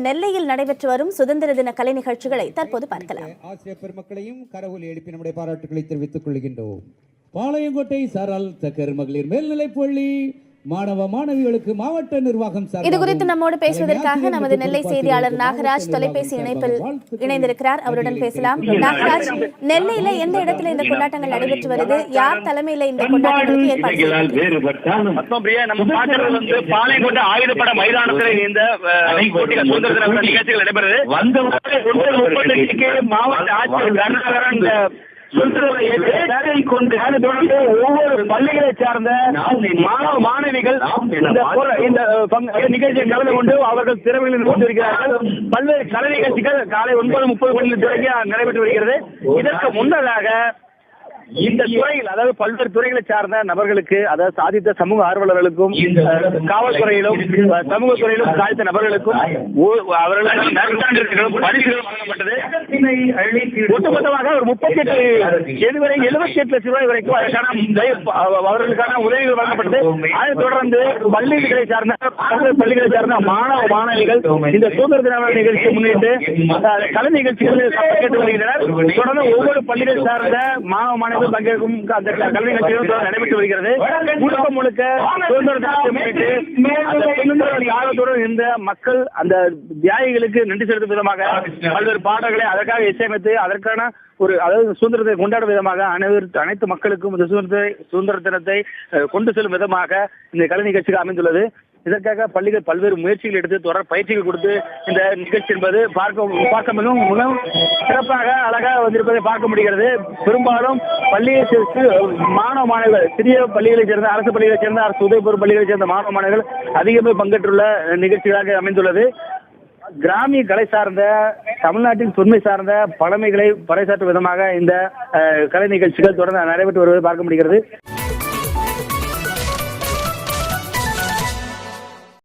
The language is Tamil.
நெல்லையில் நடைபெற்று வரும் சுதந்திர தின கலை நிகழ்ச்சிகளை தற்போது பார்க்கலாம். ஆசிரியர் பெருமக்களையும் கரவொலி எழுப்பி நம்முடைய பாராட்டுகளை தெரிவித்துக் கொள்கின்றோம். பாளையங்கோட்டை சரல் தக்கர் மகளிர் மேல்நிலைப்பள்ளி மாணவ மாணவிகளுக்கு மாவட்ட நிர்வாகம் இது குறித்து நம்மோடு பேசுவதற்காக நமது நெல்லை செய்தியாளர் நாகராஜ் தொலைபேசி இணைப்பில் இணைந்திருக்கிறார். அவருடன் பேசலாம். நாகராஜ், நெல்லையில எந்த இடத்துல இந்த கொண்டாட்டங்கள் நடைபெற்று வருது? யார் தலைமையில இந்த கொண்டாட்டங்களுக்கு ஏற்பாடு? நம்ம பாக்குறது வந்து பாளையங்கோட்டை ஆயுதப்பட மைதானத்தில் இந்த சுதந்திர தின நிகழ்ச்சிகள் நடைபெறுது. மாவட்ட ஆட்சியர் கருணாகரன் ஒவ்வொரு பள்ளிகளை சார்ந்த மாணவ மாணவிகள் இந்த நிகழ்ச்சியை கலந்து கொண்டு அவர்கள் திறமையில் கொண்டிருக்கிறார்கள். பல்வேறு கலை நிகழ்ச்சிகள் காலை 9:30 மணி தொடங்கி நடைபெற்று வருகிறது. இதற்கு முன்னதாக இந்த துறையில், அதாவது பல்வேறு துறைகளை சார்ந்த நபர்களுக்கு, அதாவது சாதித்த சமூக ஆர்வலர்களுக்கும் காவல்துறையிலும் சமூக துறையிலும் சாதித்த நபர்களுக்கும் அவர்களுக்கு நற்சான்றிதழ்களும் பரிசுகளும் வழங்கப்பட்டது. ஒட்டுமொத்தமாக ஒரு 78 லட்சம் ரூபாய் வரைக்கும் அவர்களுக்கான உதவிகள் வழங்கப்பட்டது. அதைத் தொடர்ந்து பள்ளிகளை சார்ந்த மாணவ மாணவிகள் இந்த சுதந்திர தின நிகழ்ச்சியை முன்னிட்டு கலை நிகழ்ச்சிகளில் கேட்டு வருகின்றனர். தொடர்ந்து ஒவ்வொரு பள்ளிகள் சார்ந்த மாணவ மாணவிகள் பங்கேற்கும் அந்த கல்வி நிகழ்ச்சிகள் நடைபெற்று வருகிறது. முழுக்க சுதந்திர தினத்தை முன்னிட்டு ஆர்வத்துடன் இந்த மக்கள் அந்த தியாகிகளுக்கு நன்றி செலுத்தும் விதமாக பல்வேறு பாடல்களை அதற்காக இசையமைத்து அதற்கான அதாவது சுதந்திரத்தை கொண்டாடும் விதமாக அனைத்து மக்களுக்கும் சுதந்திர தினத்தை கொண்டு செல்லும் விதமாக இந்த கலை நிகழ்ச்சிகள் அமைந்துள்ளது. இதற்காக பள்ளிகள் பல்வேறு முயற்சிகள் எடுத்து தொடர் பயிற்சிகள் கொடுத்து இந்த நிகழ்ச்சி என்பது பார்க்க மிகவும் சிறப்பாக அழகாக வந்திருப்பதை பார்க்க முடிகிறது. பெரும்பாலும் பள்ளியை மாணவ மாணவர்கள், சிறிய பள்ளிகளை சேர்ந்த அரசு பள்ளிகளை சேர்ந்த அரசு உதவிபெறும் பள்ளிகளை சேர்ந்த மாணவ மாணவர்கள் அதிகமாக பங்கேற்றுள்ள நிகழ்ச்சிகளாக அமைந்துள்ளது. கிராமிய கலை சார்ந்த தமிழ்நாட்டின் தொன்மை சார்ந்த பழமைகளை பறைசாற்றும் விதமாக இந்த கலை நிகழ்ச்சிகள் தொடர்ந்து நடைபெற்று வருவதை பார்க்க முடிகிறது.